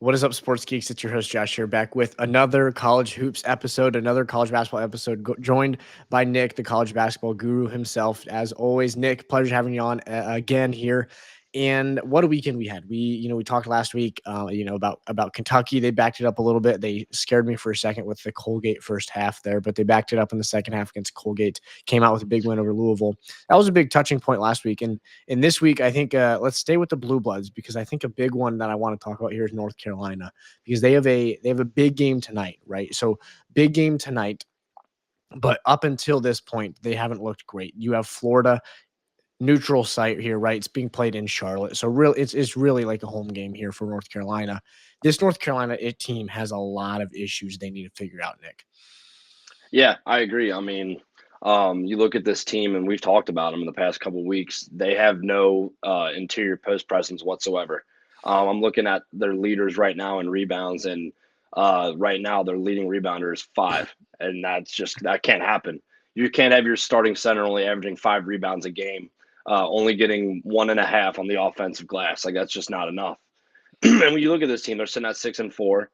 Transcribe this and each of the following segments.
What is up, sports geeks? It's your host Josh here, back with another college hoops episode, another college basketball episode, joined by Nick, the college basketball guru himself. As always, Nick, pleasure having you on again here. And what a weekend we had. We talked last week, about Kentucky. They backed it up a little bit. They scared me for a second with the Colgate first half there, but they backed it up in the second half against Colgate. Came out with a big win over Louisville. That was a big touching point last week, and in this week, I think let's stay with the Blue Bloods because I think a big one that I want to talk about here is North Carolina because they have a big game tonight, right? So big game tonight, but up until this point, they haven't looked great. You have Florida neutral site here, right? It's being played in Charlotte, so really, it's really like a home game here for North Carolina. This North Carolina team has a lot of issues they need to figure out, Nick. Yeah, I agree. I mean, you look at this team, and we've talked about them in the past couple of weeks. They have no interior post presence whatsoever. I'm looking at their leaders right now in rebounds, and right now their leading rebounder is five, and that can't happen. You can't have your starting center only averaging 5 rebounds a game, only getting 1.5 on the offensive glass. Like that's just not enough. And when you look at this team, they're sitting at 6-4.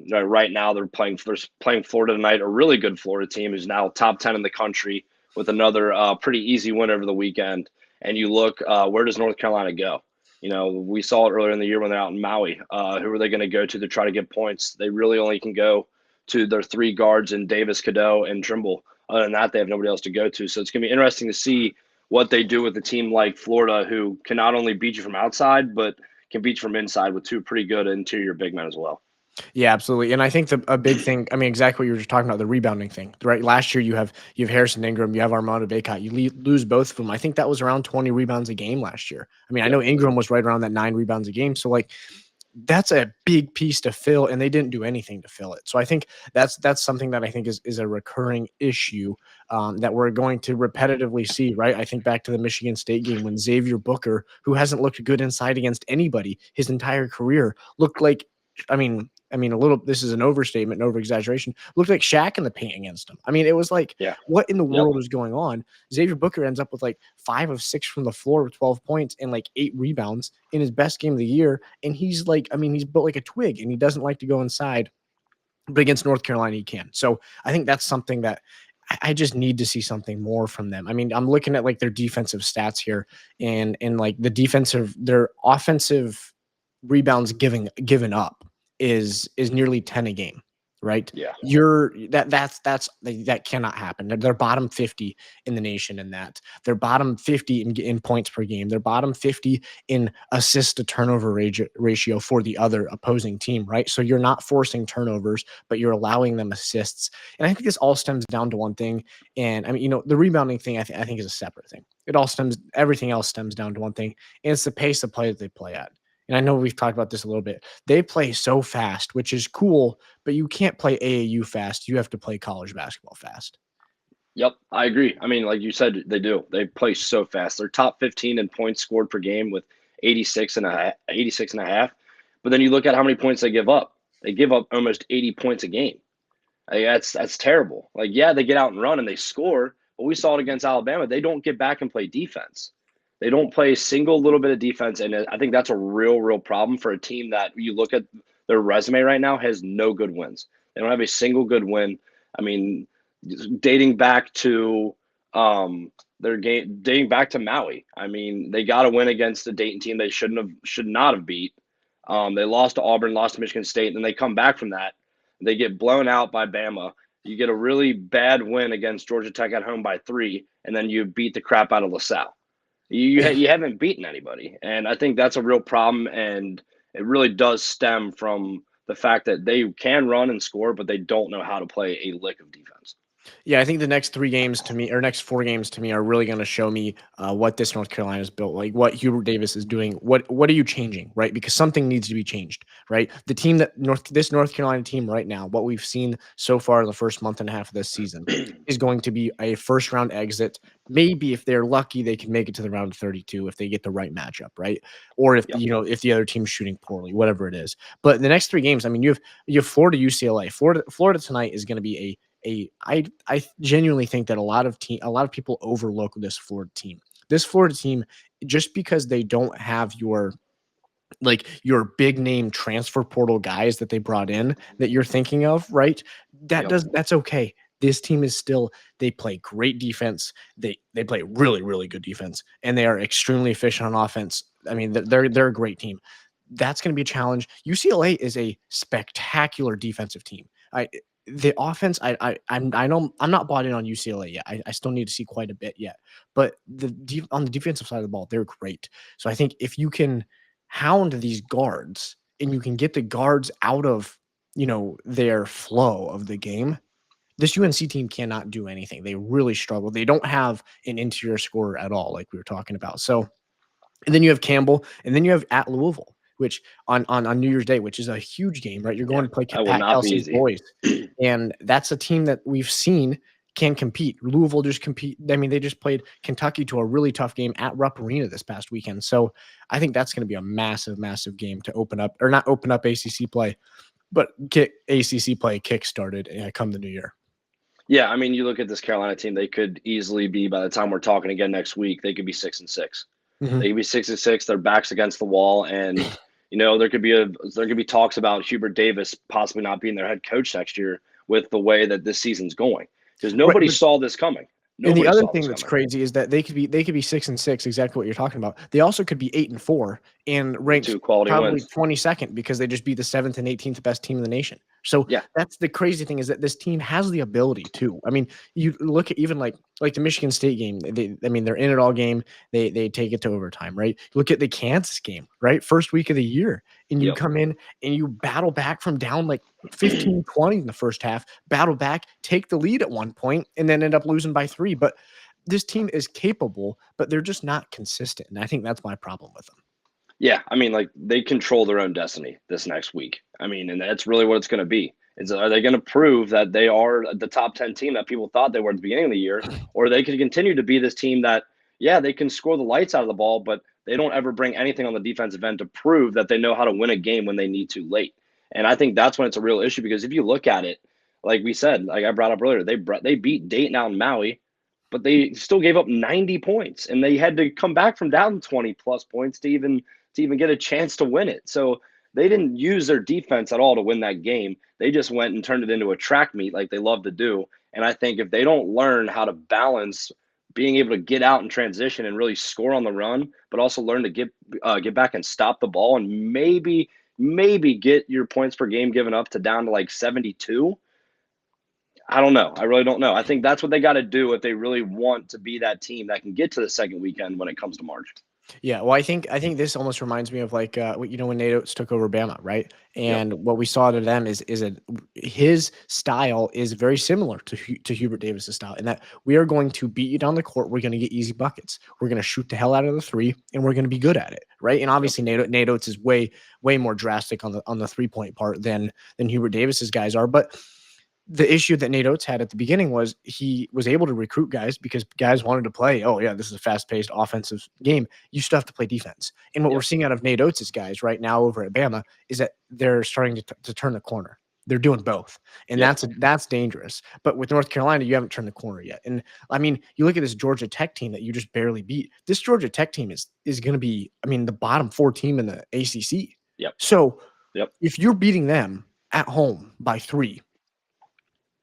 Right now, they're playing Florida tonight, a really good Florida team who's now top 10 in the country with another pretty easy win over the weekend. And you look, where does North Carolina go? You know, we saw it earlier in the year when they're out in Maui. Who are they going to go to try to get points? They really only can go to their three guards in Davis, Cadeau, and Trimble. Other than that, they have nobody else to go to. So it's going to be interesting to see what they do with a team like Florida, who can not only beat you from outside, but can beat you from inside with two pretty good interior big men as well. Yeah, absolutely. And I think a big thing, I mean, exactly what you were just talking about, the rebounding thing, right? Last year you have Harrison Ingram, you have Armando Bacot, lose both of them. I think that was around 20 rebounds a game last year. I mean, I Yep. know Ingram was right around that 9 rebounds a game. So like that's a big piece to fill, and they didn't do anything to fill it. So I think that's something that I think is a recurring issue that we're going to repetitively see, right? I think back to the Michigan State game when Xavier Booker, who hasn't looked good inside against anybody his entire career, looked like a little. This is an overstatement, an over exaggeration. Looked like Shaq in the paint against him. I mean, it was like, Yeah. what in the Yep. world is going on? Xavier Booker ends up with like 5 of 6 from the floor with 12 points and like 8 rebounds in his best game of the year. And he's like, I mean, he's built like a twig, and he doesn't like to go inside. But against North Carolina, he can. So I think that's something that I just need to see something more from them. I mean, I'm looking at like their defensive stats here, and like their offensive rebounds given up is nearly 10 a game, right? Yeah. That cannot happen. They're bottom 50 in the nation in that. They're bottom 50 in points per game. They're bottom 50 in assist to turnover ratio for the other opposing team, right? So you're not forcing turnovers, but you're allowing them assists. And I think this all stems down to one thing. And I mean, the rebounding thing I think is a separate thing. Everything else stems down to one thing, and it's the pace of play that they play at. And I know we've talked about this a little bit. They play so fast, which is cool, but you can't play AAU fast. You have to play college basketball fast. Yep. I agree. I mean, like you said, they do. They play so fast. They're top 15 in points scored per game with 86 and a half. But then you look at how many points they give up. They give up almost 80 points a game. Like, that's terrible. Like, yeah, they get out and run and they score, but we saw it against Alabama. They don't get back and play defense. They don't play a single little bit of defense, and I think that's a real problem for a team that you look at their resume right now has no good wins. They don't have a single good win. I mean, dating back to their game, dating back to Maui. I mean, they got a win against the Dayton team they should not have beat. They lost to Auburn, lost to Michigan State, and then they come back from that. They get blown out by Bama. You get a really bad win against Georgia Tech at home by 3, and then you beat the crap out of LaSalle. You haven't beaten anybody, and I think that's a real problem. And it really does stem from the fact that they can run and score, but they don't know how to play a lick of defense. Yeah, I think the next 3 games to me, or next 4 games to me, are really going to show me what this North Carolina is built, like what Hubert Davis is doing. What are you changing, right? Because something needs to be changed, right? The team this North Carolina team right now, what we've seen so far in the first month and a half of this season, is going to be a first round exit. Maybe if they're lucky, they can make it to the round of 32 if they get the right matchup, right? Or if Yep. if the other team's shooting poorly, whatever it is. But the next 3 games, I mean, you have Florida, UCLA. Florida tonight is going to be I genuinely think that a lot of people overlook this Florida team. This Florida team, just because they don't have like your big name transfer portal guys that they brought in that you're thinking of, right? Yep. That's okay. This team is still, they play great defense. They play really, really good defense, and they are extremely efficient on offense. I mean, they're a great team. That's going to be a challenge. UCLA is a spectacular defensive team. The offense, I know I'm not bought in on UCLA yet. I still need to see quite a bit yet. But on the defensive side of the ball, they're great. So I think if you can hound these guards and you can get the guards out of, their flow of the game, this UNC team cannot do anything. They really struggle. They don't have an interior scorer at all, like we were talking about. So, and then you have Campbell, and then you have at Louisville, which on New Year's Day, which is a huge game, right? You're Yeah. going to play That will Pat not be Kelsey's easy. boys, and that's a team that we've seen can compete. Louisville just compete. I mean, they just played Kentucky to a really tough game at Rupp Arena this past weekend. So I think that's going to be a massive, massive game to open up, or not open up ACC play, but get ACC play kick started come the new year. Yeah, I mean, you look at this Carolina team; they could easily be, by the time we're talking again next week, they could be 6-6. Mhm. They could be 6-6. Their backs against the wall, and there could be talks about Hubert Davis possibly not being their head coach next year with the way that this season's going, because Right, nobody but saw this coming. and the Nobody other saw this thing that's coming. crazy is that they could be 6-6, exactly what you're talking about. They also could be 8-4 and With ranked 2 quality probably wins. 22nd because they just beat the 7th and 18th best team in the nation. So Yeah, that's the crazy thing, is that this team has the ability to. I mean, you look at even like the Michigan State game. I mean, they're in it all game. They take it to overtime, right? Look at the Kansas game, right? First week of the year, and you yep. come in and you battle back from down like 15-20 in the first half, battle back, take the lead at one point, and then end up losing by 3. But this team is capable, but they're just not consistent, and I think that's my problem with them. Yeah, I mean, like they control their own destiny this next week. I mean, and that's really what it's going to be. Are they going to prove that they are the top 10 team that people thought they were at the beginning of the year, or they could continue to be this team that, yeah, they can score the lights out of the ball, but they don't ever bring anything on the defensive end to prove that they know how to win a game when they need to late. And I think that's when it's a real issue, because if you look at it, like we said, like I brought up earlier, they beat Dayton out in Maui, but they still gave up 90 points, and they had to come back from down 20 plus points to even get a chance to win it. So they didn't use their defense at all to win that game. They just went and turned it into a track meet like they love to do. And I think if they don't learn how to balance being able to get out and transition and really score on the run, but also learn to get back and stop the ball, and maybe get your points per game given up to down to like 72. I don't know. I really don't know. I think that's what they got to do if they really want to be that team that can get to the second weekend when it comes to March. Yeah, well, I think this almost reminds me of like when Nate Oates took over Bama, right? Yep. And what we saw to them is his style is very similar to Hubert Davis's style, in that we are going to beat you down the court. We're going to get easy buckets. We're going to shoot the hell out of the three, and we're going to be good at it, right? And Yep. obviously, Nate Oates is way more drastic on the 3-point part than Hubert Davis's guys are, but the issue that Nate Oates had at the beginning was he was able to recruit guys because guys wanted to play. Oh yeah, this is a fast-paced offensive game. You still have to play defense. And what we're Yep. seeing out of Nate Oates' guys right now over at Bama is that they're starting to turn the corner. They're doing both, and Yep. that's dangerous. But with North Carolina, you haven't turned the corner yet. And I mean, you look at this Georgia Tech team that you just barely beat. This Georgia Tech team is going to be, I mean, the bottom 4 team in the ACC. Yep. So Yep. if you're beating them at home by 3,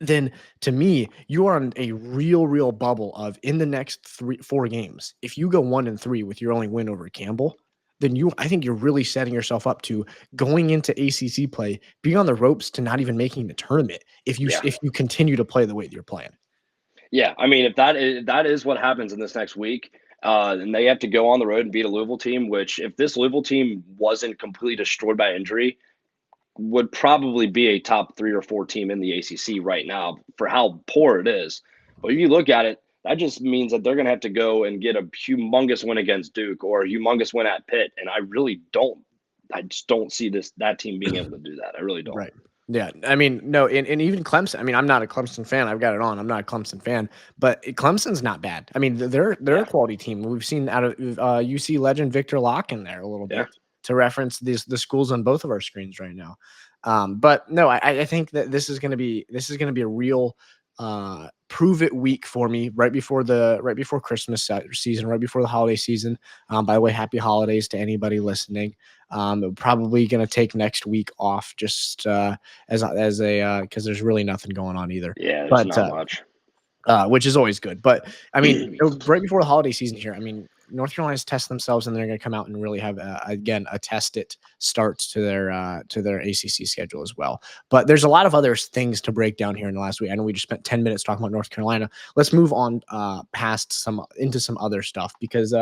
then to me, you are on a real bubble of, in the next 4 games, if you go 1-3 with your only win over Campbell, then I think you're really setting yourself up to going into ACC play, being on the ropes to not even making the tournament Yeah. if you continue to play the way that you're playing. Yeah. I mean, if that is what happens in this next week, and they have to go on the road and beat a Louisville team, which if this Louisville team wasn't completely destroyed by injury, would probably be a top 3 or 4 team in the ACC right now for how poor it is. But if you look at it, that just means that they're going to have to go and get a humongous win against Duke or a humongous win at Pitt. And I just don't see that team being able to do that. I really don't. Right. Yeah. I mean, no, and even Clemson. I mean, I'm not a Clemson fan. I've got it on. I'm not a Clemson fan, but Clemson's not bad. I mean, they're Yeah. a quality team. We've seen out of UC legend Victor Locke in there a little Yeah. bit to reference the schools on both of our screens right now. But no, I think that this is going to be a real prove it week for me right before Christmas season, right before the holiday season. By the way, happy holidays to anybody listening. Probably going to take next week off just as a because there's really nothing going on either. Yeah, there's But not much. which is always good. But I mean, right before the holiday season here, I mean, North Carolina's test themselves, and they're going to come out and really have again a test it start to their ACC schedule as well. But there's a lot of other things to break down here in the last week. I know we just spent 10 minutes talking about North Carolina. Let's move on past some into some other stuff because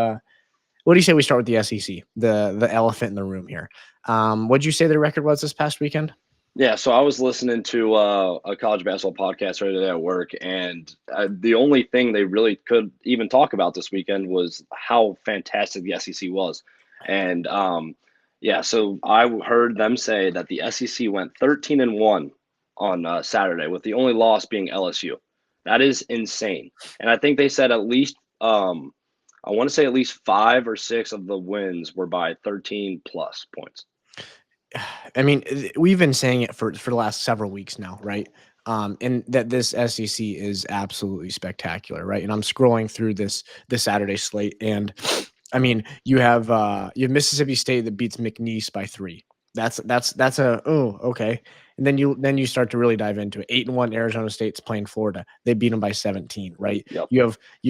what do you say we start with the SEC, the elephant in the room here? What'd you say the record was this past weekend? Yeah, so I was listening to a college basketball podcast right today at work, and the only thing they really could even talk about this weekend was how fantastic the SEC was. And yeah, so I heard them say that the SEC went 13-1 on Saturday, with the only loss being LSU. That is insane. And I think they said at least I want to say at least 5 or 6 of the wins were by 13 plus points. I mean, we've been saying it for the last several weeks now, right? And that this SEC is absolutely spectacular, right? And I'm scrolling through this Saturday slate, and I mean, you have Mississippi State that beats McNeese by 3. That's a okay. And then you start to really dive into it. 8-1 Arizona State's playing Florida. They beat them by 17, right? Yep. You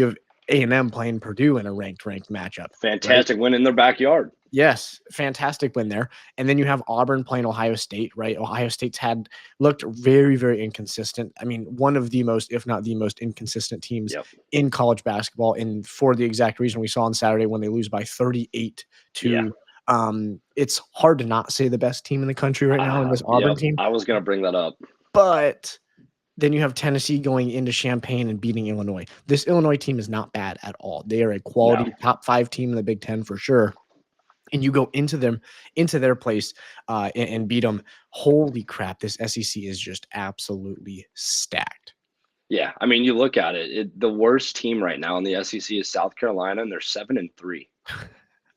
have A&M playing Purdue in a ranked matchup. Fantastic win in their backyard. Yes, fantastic win there. And then you have Auburn playing Ohio State, right? Ohio State's looked very, very inconsistent. I mean, one of the most, if not the most inconsistent teams in college basketball. And for the exact reason we saw on Saturday when they lose by 38 to it's hard to not say the best team in the country right now in this Auburn team. I was going to bring that up. But then you have Tennessee going into Champaign and beating Illinois. This Illinois team is not bad at all. They are a quality top 5 team in the Big Ten for sure. And you go into their place and beat them. Holy crap! This SEC is just absolutely stacked. Yeah, I mean, you look at it. The worst team right now in the SEC is South Carolina, and they're 7-3.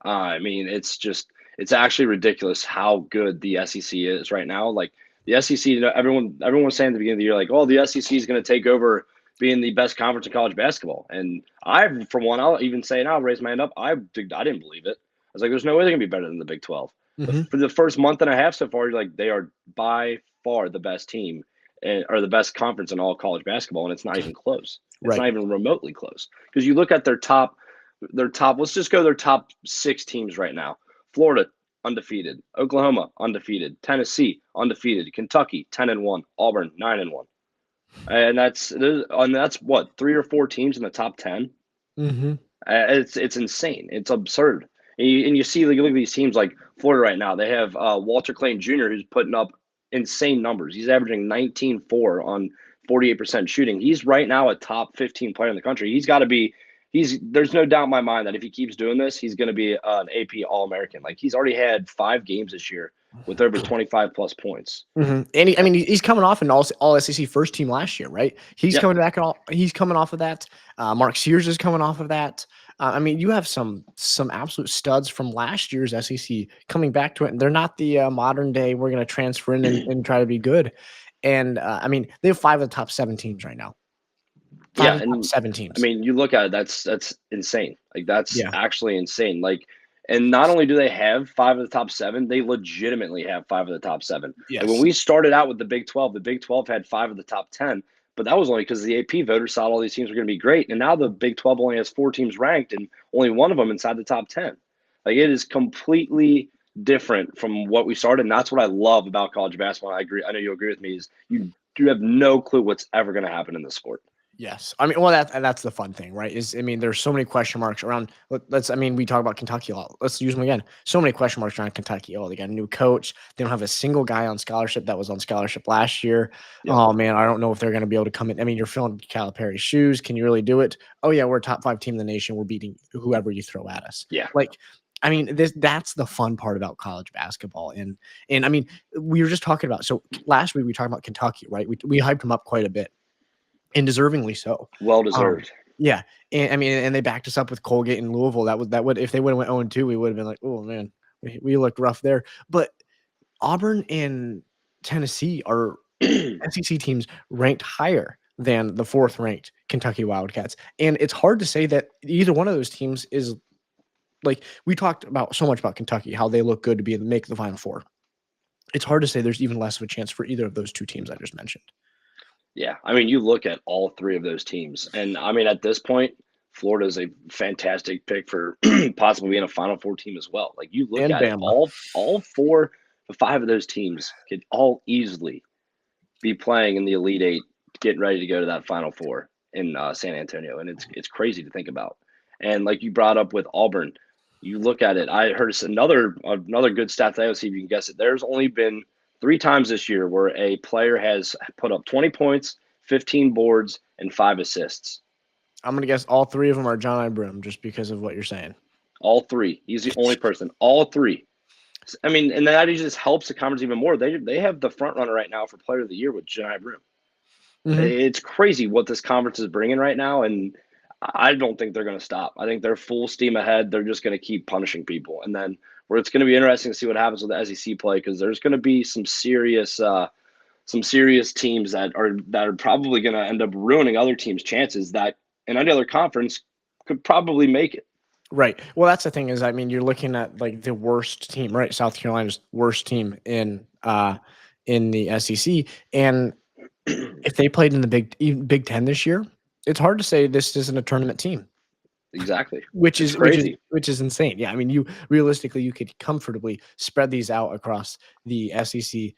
I mean, it's actually ridiculous how good the SEC is right now. Like the SEC, everyone was saying at the beginning of the year, like, oh, the SEC is going to take over being the best conference in college basketball. And I'll even say now, raise my hand up. I didn't believe it. I was like, there's no way they're going to be better than the Big 12. For the first month and a half so far, you're like, they are by far the best team or the best conference in all college basketball, and it's not even close. It's not even remotely close. Because you look at their top, let's just go their top 6 teams right now. Florida, undefeated. Oklahoma, undefeated. Tennessee, undefeated. Kentucky, 10-1. Auburn, 9-1. And that's what, 3 or 4 teams in the top 10? Mm-hmm. It's insane. It's absurd. And you see, like, you look at these teams like Florida right now. They have Walter Clayton Jr., who's putting up insane numbers. He's averaging 19-4 on 48% shooting. He's right now a top 15 player in the country. He's got to be. There's no doubt in my mind that if he keeps doing this, he's going to be an AP All-American. Like, he's already had 5 games this year with over 25 plus points. Mm-hmm. And he's coming off an all SEC first team last year, right? He's coming back. He's coming off of that. Mark Sears is coming off of that. I mean, you have some absolute studs from last year's SEC coming back to it, and they're not the modern day. We're going to transfer in and try to be good. And I mean, they have 5 of the top 7 teams right now. 5 of the top 7 teams. I mean, you look at it, that's insane. Like, that's actually insane. Like, and not only do they have 5 of the top 7, they legitimately have 5 of the top 7. Yes. Like, when we started out with the Big 12 had 5 of the top 10. But that was only because the AP voters thought all these teams were going to be great. And now the Big 12 only has 4 teams ranked and only one of them inside the top 10. Like, it is completely different from what we started. And that's what I love about college basketball. I agree. I know you agree with me, is you have no clue what's ever going to happen in this sport. Yes. I mean, well, that's the fun thing, right? There's so many question marks around. We talk about Kentucky a lot. Let's use them again. So many question marks around Kentucky. Oh, they got a new coach. They don't have a single guy on scholarship that was on scholarship last year. Yep. Oh, man, I don't know if they're going to be able to come in. I mean, you're filling Calipari's shoes. Can you really do it? Oh, yeah, we're a top 5 team in the nation. We're beating whoever you throw at us. Yeah. Like, I mean, that's the fun part about college basketball. And I mean, we were just talking about, so last week we talked about Kentucky, right? We hyped them up quite a bit. And deservingly so. Well deserved. Yeah. And I mean, and they backed us up with Colgate and Louisville. That would if they would have went 0-2, we would have been like, oh man, we looked rough there. But Auburn and Tennessee are SEC teams ranked higher than the fourth ranked Kentucky Wildcats. And it's hard to say that either one of those teams is like we talked about so much about Kentucky, how they look good to be able to make the Final Four. It's hard to say there's even less of a chance for either of those two teams I just mentioned. Yeah, I mean, you look at all three of those teams, and I mean, at this point, Florida is a fantastic pick for possibly being a Final Four team as well. Like you look And at it, Bama. all four or five of those teams could all easily be playing in the Elite Eight, getting ready to go to that Final Four in San Antonio, and it's crazy to think about. And like you brought up with Auburn, you look at it. I heard another good stat that I will see if you can guess it. There's only been 3 times this year where a player has put up 20 points, 15 boards, and 5 assists. I'm gonna guess all three of them are John Ibram just because of what you're saying. All three. He's the only person. All three. I mean, and that just helps the conference even more. They have the front runner right now for Player of the Year with John Ibram. Mm-hmm. It's crazy what this conference is bringing right now, and I don't think they're going to stop. I think they're full steam ahead. They're just going to keep punishing people, and then where it's going to be interesting to see what happens with the SEC play because there's going to be some serious teams that are probably going to end up ruining other teams' chances that in any other conference could probably make it. Right. Well, that's the thing is, I mean, you're looking at like the worst team, right? South Carolina's worst team in the SEC, and if they played in the Big Ten this year, it's hard to say this isn't a tournament team. Exactly. Which It's is which is crazy. which is insane. Yeah, I mean, you realistically you could comfortably spread these out across the SEC,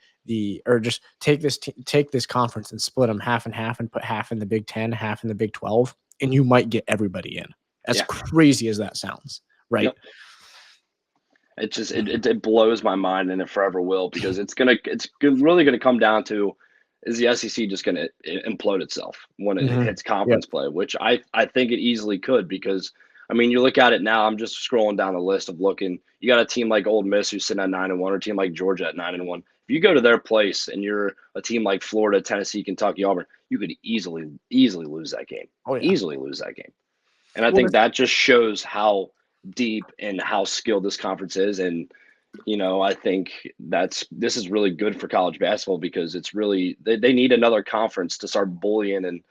or just take this conference and split them half and half and put half in the Big 10, half in the Big 12, and you might get everybody in. As Yeah. crazy as that sounds, right? Yep. It just it blows my mind and it forever will because it's really gonna come down to is the SEC just gonna implode itself when it Mhm. hits Yep. conference play, which I think it easily could because I mean you look at it now. I'm just scrolling down the list of looking. You got a team like Ole Miss who's sitting at 9-1, or a team like Georgia at 9-1. If you go to their place and you're a team like Florida, Tennessee, Kentucky, Auburn, you could easily lose that game. Oh yeah. Easily lose that game. And I Well, think that just shows how deep and how skilled this conference is. And, I think this is really good for college basketball because it's really, they need another conference to start bullying and,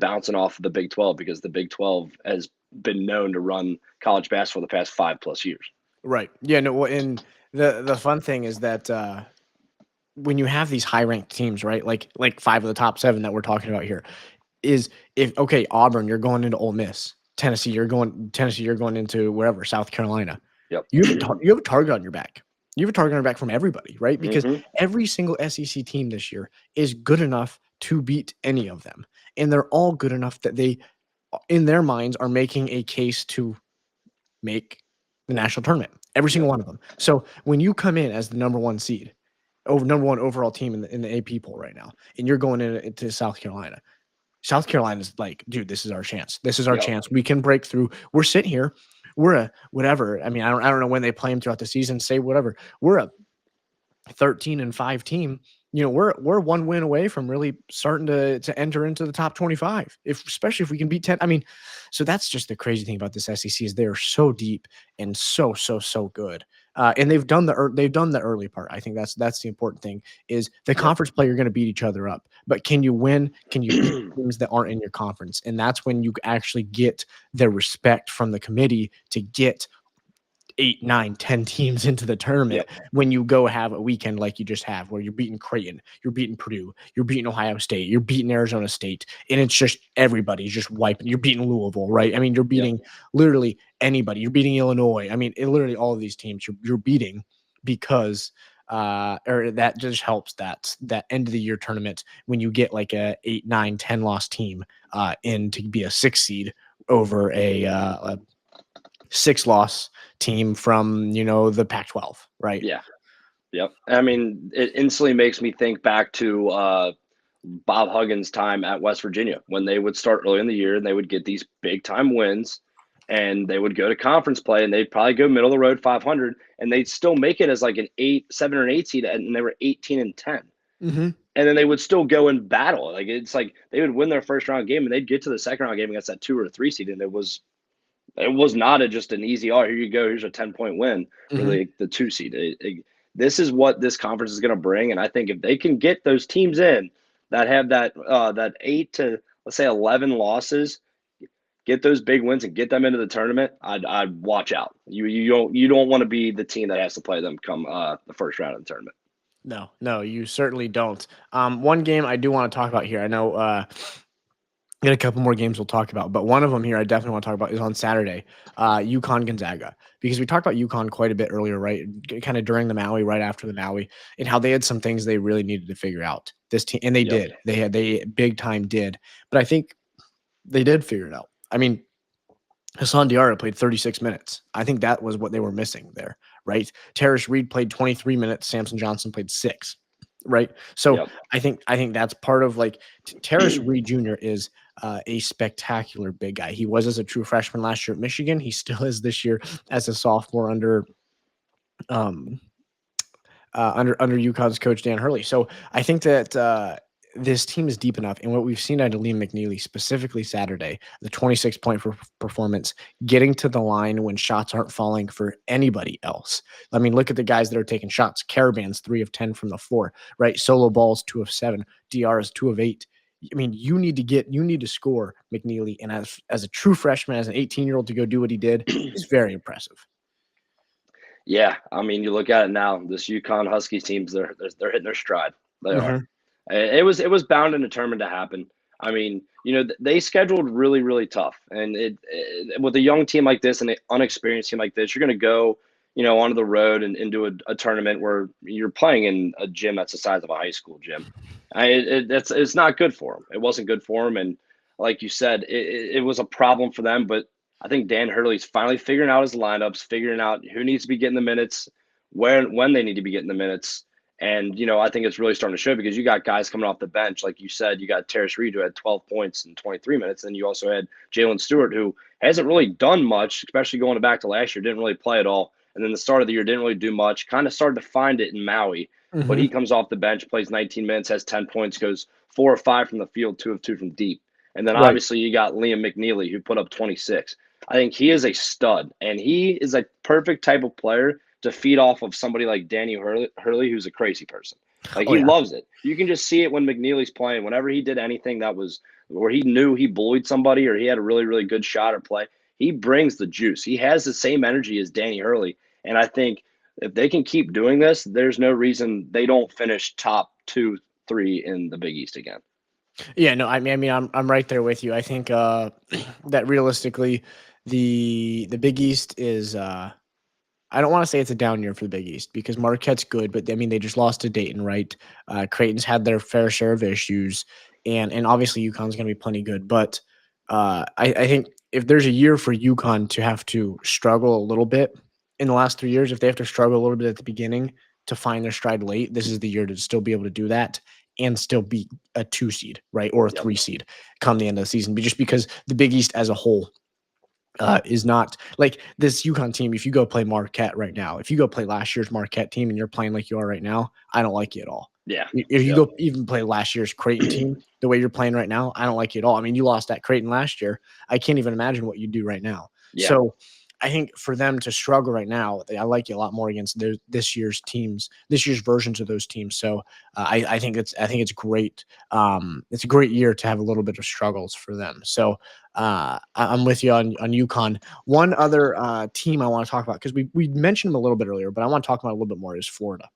bouncing off of the Big 12 because the Big 12 has been known to run college basketball the past 5+ years. right. Yeah, no, well, and the fun thing is that when you have these high ranked teams, right? Like 5 of the top 7 that we're talking about here, is if okay, Auburn, you're going into Ole Miss. Tennessee, you're going into wherever, South Carolina. Yep. You have a target on your back. You have a target on your back from everybody, right? Because Mm-hmm. every single SEC team this year is good enough to beat any of them. And they're all good enough that they, in their minds, are making a case to make the national tournament. Every single Yep. one of them. So when you come in as the number 1 seed, number 1 overall team in the AP poll right now, and you're going into South Carolina, South Carolina's like, dude, this is our chance. This is our Yep. chance. We can break through. We're sitting here. We're a whatever. I mean, I don't know when they play them throughout the season. Say whatever. We're a 13-5 team. We're 1 win away from really starting to enter into the top 25. Especially if we can beat 10. I mean, so that's just the crazy thing about this SEC is they're so deep and so good. And they've done the early part. I think that's the important thing is the Yep. conference play. You're going to beat each other up, but can you win? Can you beat teams that aren't in your conference? And that's when you actually get the respect from the committee to get 8, 9, 10 teams into the tournament. Yep. When you go have a weekend like you just have where you're beating Creighton, you're beating Purdue, you're beating Ohio State, you're beating Arizona State, and it's just everybody's just wiping. You're beating Louisville, right? I mean, you're beating literally anybody. You're beating Illinois. I mean, literally all of these teams you're beating because or that just helps that end of the year tournament when you get like a 8, 9, 10 loss team in to be a 6 seed over a 6 loss team from the Pac-12, right? Yeah. Yep. I mean, it instantly makes me think back to Bob Huggins' time at West Virginia when they would start early in the year and they would get these big time wins and they would go to conference play and they'd probably go middle of the road 500 and they'd still make it as like an 7 or 8 seed and they were 18-10. Mm-hmm. And then they would still go and battle. Like it's like they would win their first round game and they'd get to the second round game against that 2 or 3 seed and it was not just an easy, oh, here you go, here's a 10-point win for Mm-hmm. the 2 seed. This is what this conference is going to bring, and I think if they can get those teams in that have that 8 to let's say 11 losses, get those big wins and get them into the tournament, I'd watch out. You don't want to be the team that has to play them come the first round of the tournament. No, you certainly don't. One game I do want to talk about here. I know we got a couple more games we'll talk about, but one of them here I definitely want to talk about is on Saturday, UConn Gonzaga, because we talked about UConn quite a bit earlier, right? Kind of during the Maui, right after the Maui, and how they had some things they really needed to figure out. This team, and they Yep. did. They big time did, but I think they did figure it out. I mean, Hassan Diarra played 36 minutes. I think that was what they were missing there, right? Terrace Reed played 23 minutes. Samson Johnson played 6, right? So Yep. I think that's part of like Terrace Reed Jr. is a spectacular big guy. He was as a true freshman last year at Michigan. He still is this year as a sophomore um, under UConn's coach Dan Hurley. So I think that this team is deep enough, and what we've seen out of Liam McNeely specifically Saturday, the 26-point performance, getting to the line when shots aren't falling for anybody else. I mean, look at the guys that are taking shots. Caravan's 3 of 10 from the floor, right? Solo Ball's 2 of 7. DR is 2 of 8. I mean, you need to score, McNeely, and as a true freshman, as an 18-year-old to go do what he did is very impressive. Yeah, I mean, you look at it now. This UConn Huskies teams, they're hitting their stride. They are. Mm-hmm. It was bound and determined to happen. I mean, they scheduled really, really tough, and with a young team like this and an unexperienced team like this, you're going to go, onto the road and into a tournament where you're playing in a gym that's the size of a high school gym. It's not good for them. It wasn't good for them, and like you said, it was a problem for them. But I think Dan Hurley's finally figuring out his lineups, figuring out who needs to be getting the minutes, when they need to be getting the minutes. And, I think it's really starting to show because you got guys coming off the bench. Like you said, you got Terrace Reed, who had 12 points in 23 minutes. And you also had Jalen Stewart, who hasn't really done much, especially going back to last year, didn't really play at all. And then the start of the year didn't really do much, kind of started to find it in Maui. But he Mm-hmm. comes off the bench, plays 19 minutes, has 10 points, goes 4 of 5 from the field, 2 of 2 from deep. And then Right. obviously you got Liam McNeely, who put up 26. I think he is a stud, and he is a perfect type of player to feed off of somebody like Danny Hurley, who's a crazy person. Like Oh he yeah. loves it. You can just see it when McNeely's playing. Whenever he did anything that was where he knew he bullied somebody or he had a really, really good shot or play, he brings the juice. He has the same energy as Danny Hurley. And I think if they can keep doing this, there's no reason they don't finish top 2, 3 in the Big East again. Yeah, no, I mean, I'm right there with you. I think that realistically, the Big East is. I don't want to say it's a down year for the Big East because Marquette's good, but I mean they just lost to Dayton, right? Creighton's had their fair share of issues, and obviously UConn's going to be plenty good. But I think if there's a year for UConn to have to struggle a little bit in the last 3 years, if they have to struggle a little bit at the beginning to find their stride late, this is the year to still be able to do that and still be a 2 seed, right, or a Yep. 3 seed come the end of the season. But just because the Big East as a whole is not like this UConn team. If you go play Marquette right now, if you go play last year's Marquette team and you're playing like you are right now, I don't like you at all. Yeah. If you Yep. go even play last year's Creighton team the way you're playing right now, I don't like you at all. I mean, you lost at Creighton last year. I can't even imagine what you do right now. Yeah. So I think for them to struggle right now, I like you a lot more against this year's teams, this year's versions of those teams. So I think it's great. It's a great year to have a little bit of struggles for them. So I'm with you on UConn. One other team I want to talk about because we mentioned them a little bit earlier, but I want to talk about a little bit more is Florida.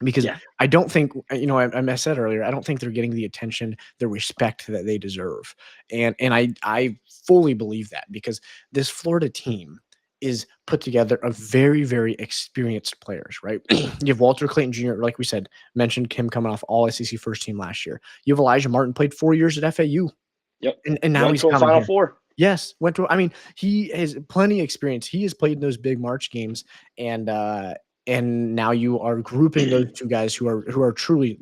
Because Yeah. I don't think, I said earlier, I don't think they're getting the attention, the respect that they deserve. And I fully believe that because this Florida team is put together of very, very experienced players, right? You have Walter Clayton Jr., like we said, mentioned him coming off all SEC first team last year. You have Elijah Martin, played 4 years at FAU, Yep. and now Went he's to a coming Final here. Four. Yes, I mean, he has plenty of experience. He has played in those big March games, and now you are grouping those two guys who are truly.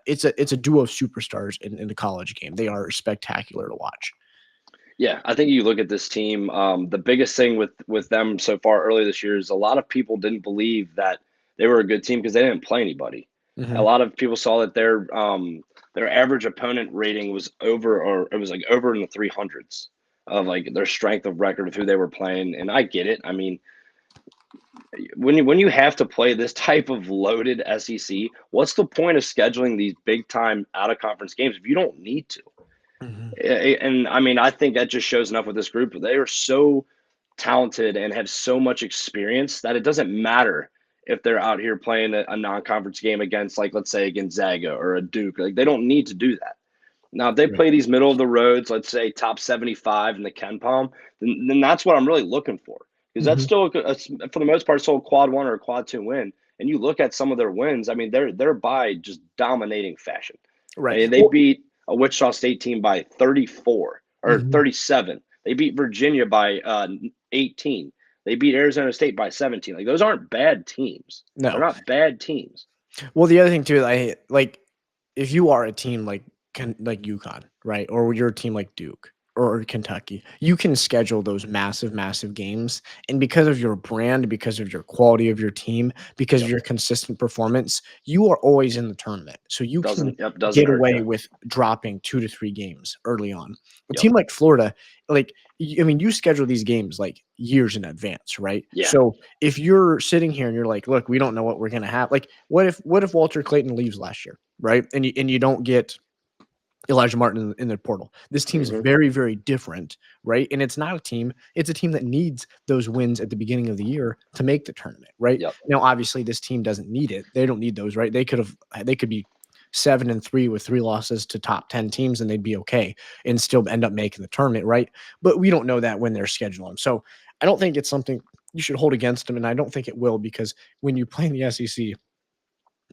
It's a duo of superstars in the college game. They are spectacular to watch. Yeah, I think you look at this team. The biggest thing with them so far early this year is a lot of people didn't believe that they were a good team because they didn't play anybody. A Mm-hmm. lot of people saw that their average opponent rating was over, or it was like over in the 300s of like their strength of record of who they were playing. And I get it. I mean, when you have to play this type of loaded SEC, what's the point of scheduling these big time out of conference games if you don't need to? Mhm. And I mean, I think that just shows enough with this group. They are so talented and have so much experience that it doesn't matter if they're out here playing a non-conference game against, like, let's say, a Gonzaga or a Duke. Like, they don't need to do that. Now, if they Right. play these middle of the roads, let's say top 75 in the Ken Palm, then that's what I'm really looking for. Because that's Mhm. still, for the most part, still a quad one or a quad two win. And you look at some of their wins, I mean, they're by just dominating fashion. Right. They Well, beat a Wichita State team by 34 or mhm. 37. They beat Virginia by 18. They beat Arizona State by 17. Like, those aren't bad teams. They're No. not bad teams. Well, the other thing too, I like if you are a team like UConn, right, or you're a team like Duke or Kentucky, you can schedule those massive, massive games, and because of your brand, because of your quality of your team, because of Yep. your consistent performance, you are always in the tournament. So you can Doesn't get hurt you. away with dropping 2 to 3 games early on. A Yep. team like Florida, like I mean, you schedule these games like years in advance, right? Yeah. So if you're sitting here and you're like, look, we don't know what we're gonna have. Like, what if Walter Clayton leaves last year, right? And you don't get Elijah Martin in the portal. This team's Hmm. very, very different, right? And it's not a team, it's a team that needs those wins at the beginning of the year to make the tournament, right? Yep. Now, obviously, this team doesn't need it. They don't need those, right? They could be 7-3 with 3 losses to top 10 teams and they'd be okay and still end up making the tournament, right? But we don't know that when they're scheduling. So I don't think it's something you should hold against them, and I don't think it will because when you play in the SEC,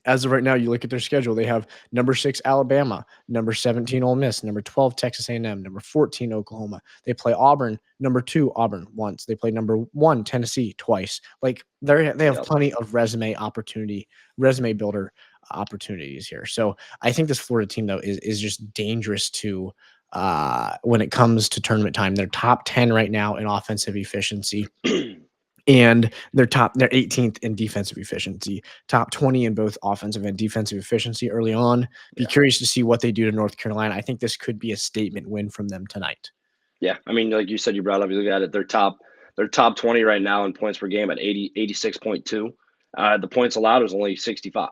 as of right now, you look at their schedule. They have number 6 Alabama, number 17 Ole Miss, number 12 Texas A&M, number 14 Oklahoma. They play Auburn, number 2 Auburn once. They play number 1 Tennessee twice. Like they have Yep. plenty of resume builder opportunities here. So I think this Florida team though is just dangerous to when it comes to tournament time. They're top 10 right now in offensive efficiency and they're 18th in defensive efficiency, top 20 in both offensive and defensive efficiency early on. Be Yeah. curious to see what they do to North Carolina. I think this could be a statement win from them tonight. Yeah. I mean, like you said, you brought up, you look at it, they're top 20 right now in points per game at 86.2. The points allowed is only 65.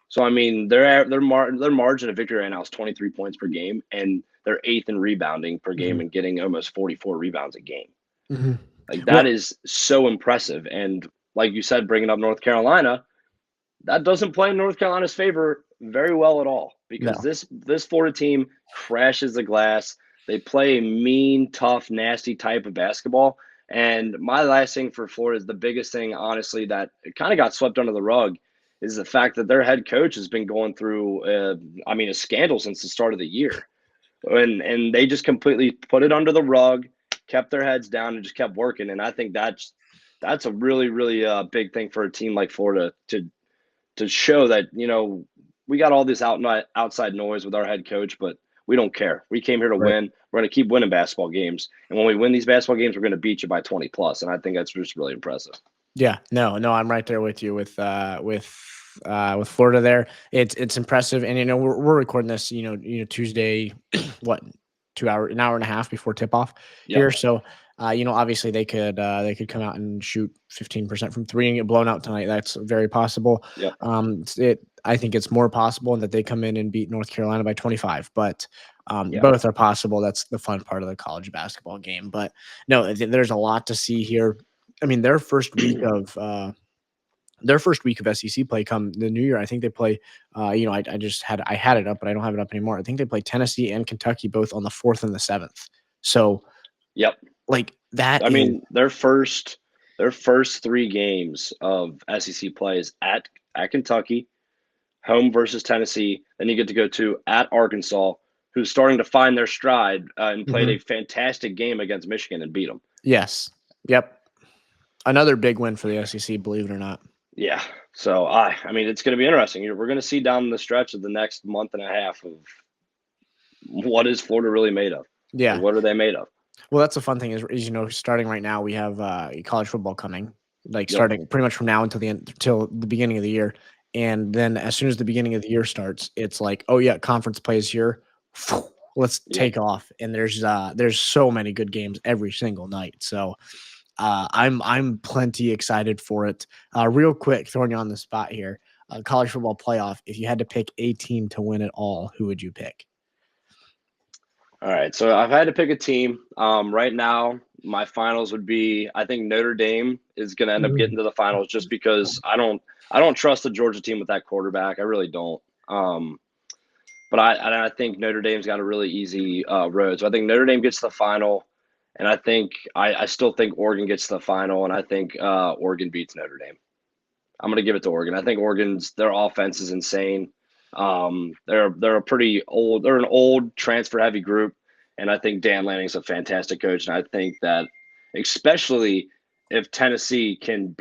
So I mean, their margin of victory right now is 23 points per game, and they're eighth in rebounding per game Mhm, and getting almost 44 rebounds a game. mhm. Like, that Well, is so impressive. And like you said, bringing up North Carolina, that doesn't play in North Carolina's favor very well at all because no. this Florida team crashes the glass. They play a mean, tough, nasty type of basketball. And my last thing for Florida is the biggest thing, honestly, that it kind of got swept under the rug is the fact that their head coach has been going through, I mean, a scandal since the start of the year, and they just completely put it under the rug, kept their heads down, and just kept working. And I think that's a really, really big thing for a team like Florida to show that, we got all this outside noise with our head coach, but we don't care. We came here to Right. win. We're going to keep winning basketball games, and when we win these basketball games, we're going to beat you by 20 plus. And I think that's just really impressive. Yeah, no, I'm right there with you with Florida there. It's impressive, and we're recording this, Tuesday, what an hour and a half before tip off Yep. here. So, obviously they could come out and shoot 15% from three and get blown out tonight. That's very possible. Yep. I think it's more possible that they come in and beat North Carolina by 25, but Yeah. both are possible. That's the fun part of the college basketball game. But no, there's a lot to see here. I mean, their first week of SEC play come the new year. I think they play. I had it up, but I don't have it up anymore. I think they play Tennessee and Kentucky both on the 4th and the 7th. So Yep. like that I is mean, their first three games of SEC play is at Kentucky, home versus Tennessee. Then you get to go to at Arkansas, who's starting to find their stride, and played mhm. a fantastic game against Michigan and beat them. Yes, yep, another big win for the SEC. Believe it or not. Yeah. So I mean, it's going to be interesting. We're going to see down the stretch of the next month and a half of what is Florida really made of. Like, Yeah. what are they made of? Well, that's the fun thing is starting right now we have college football coming, like Yep. starting pretty much from now until the beginning of the year, and then as soon as the beginning of the year starts, it's like, oh yeah, conference plays here, let's Yep. take off, and there's so many good games every single night. So I'm plenty excited for it. Real quick, throwing you on the spot here, college football playoff. If you had to pick a team to win it all, who would you pick? All right, so I've had to pick a team. Right now, my finals would be I think Notre Dame is going to end up getting to the finals just because I don't trust the Georgia team with that quarterback. I really don't. Um, but I think Notre Dame's got a really easy road. So I think Notre Dame gets to the final, and I still think Oregon gets to the final, and I think Oregon beats Notre Dame. I'm going to give it to Oregon. I think their offense is insane. They're a pretty old, they're an old transfer heavy group, and I think Dan Lanning's a fantastic coach. And I think that especially if Tennessee can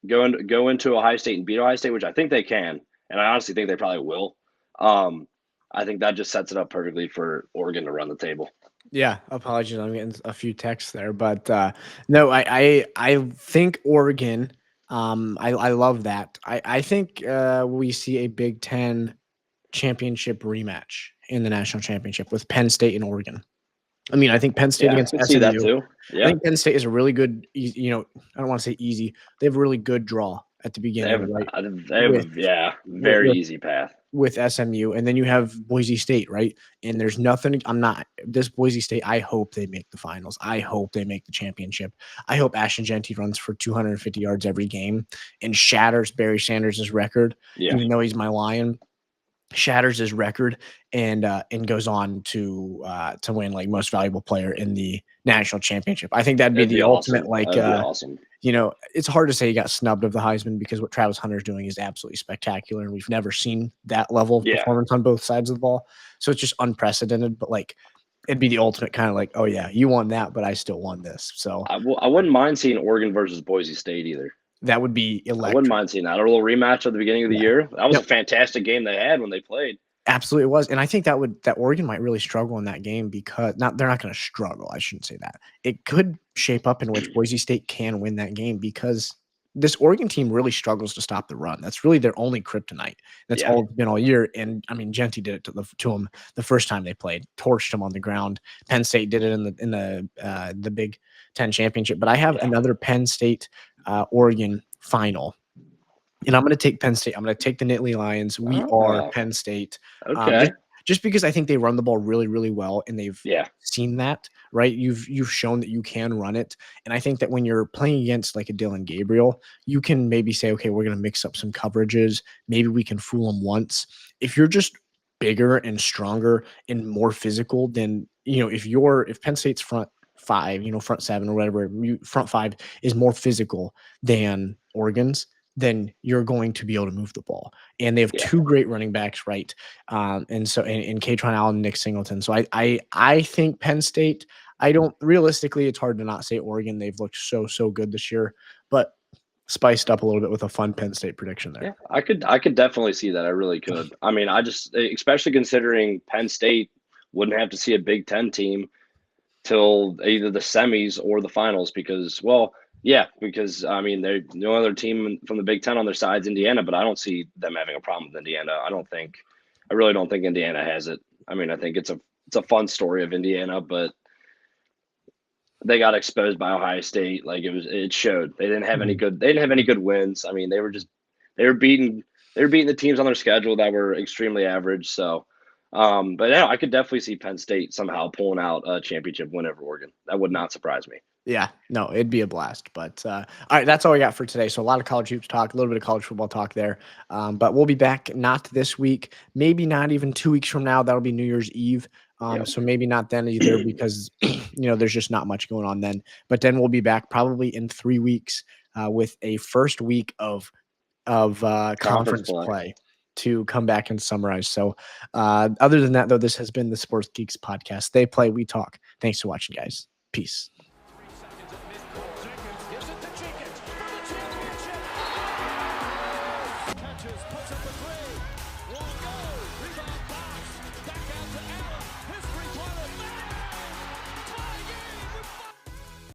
go into Ohio State and beat Ohio State, which I think they can, and I honestly think they probably will. Um, I think that just sets it up perfectly for Oregon to run the table. Yeah, apologies. I'm getting a few texts there, but no, I think Oregon. I love that. I think we see a Big Ten championship rematch in the national championship with Penn State and Oregon. I mean, I think Penn State Yeah, I against can see that SMU. too. I Yeah, think Penn State is a really good, I don't want to say easy. They have a really good draw at the they have beginning, right? they have With a yeah very with easy path. with SMU, and then you have Boise State, right? And there's nothing. I'm not this Boise State. I hope they make the finals. I hope they make the championship. I hope Ashton Genty runs for 250 yards every game and shatters Barry Sanders' record, Yeah, even though he's my Lion. Shatters his record and goes on to win like most valuable player in the national championship. I think that'd be that'd be the ultimate awesome. like That'd be awesome. it's hard to say he got snubbed of the Heisman because what Travis Hunter's doing is absolutely spectacular, and we've never seen that level of Yeah, performance on both sides of the ball. So it's just unprecedented. But like, it'd be the ultimate kind of like, oh yeah, you won that, but I still won this. So I wouldn't mind seeing Oregon versus Boise State either. that would be I wouldn't electric. mind seeing that. A little rematch at the beginning of the Yeah. year. That was No, a fantastic game they had when they played. absolutely, it was, and I think that Oregon might really struggle in that game because they're not going to struggle. I shouldn't say that. It could shape up in which Boise State can win that game because this Oregon team really struggles to stop the run. That's really their only kryptonite. That's Yeah, all it's been all year. And I mean, Genty did it to them the first time they played, torched them on the ground. Penn State did it in the Big Ten championship. But I have yeah. another Penn State Oregon final. And I'm going to take Penn State. I'm going to take the Nittany Lions. We are Oh, Penn State. okay. Just because I think they run the ball really, really well, and they've Yeah, seen that, right? You've shown that you can run it, and I think that when you're playing against like a Dylan Gabriel, you can maybe say, okay, we're going to mix up some coverages. Maybe we can fool them once. If you're just bigger and stronger and more physical, then if Penn State's front five, front seven or whatever, front five is more physical than Oregon's, then you're going to be able to move the ball. And they have yeah. two great running backs, right? And so in Katron Allen and Nick Singleton. So I think Penn State, I don't realistically, it's hard to not say Oregon. They've looked so good this year, but spiced up a little bit with a fun Penn State prediction there. Yeah, I could definitely see that. I really could. I mean, especially considering Penn State wouldn't have to see a Big Ten team till either the semis or the finals because, well, yeah, because I mean, they're no other team from the Big Ten on their side's Indiana, but I don't see them having a problem with Indiana. I really don't think Indiana has it. I mean, I think it's a fun story of Indiana, but they got exposed by Ohio State. Like it showed Mhm. they didn't have any good wins. I mean, they were beating they were beating the teams on their schedule that were extremely average. So, but yeah, I could definitely see Penn State somehow pulling out a championship win over Oregon. That would not surprise me. Yeah, no, it'd be a blast. But all right, that's all we got for today. So a lot of college hoops talk, a little bit of college football talk there. But we'll be back not this week, maybe not even 2 weeks from now. That'll be New Year's Eve. Yeah. So maybe not then either because there's just not much going on then. But then we'll be back probably in 3 weeks with a first week of Conference conference play. play to come back and summarize. So other than that, though, this has been the Sports Geeks podcast. They play, we talk. Thanks for watching, guys. Peace. Catches, puts up a three. Won't go. Rebound by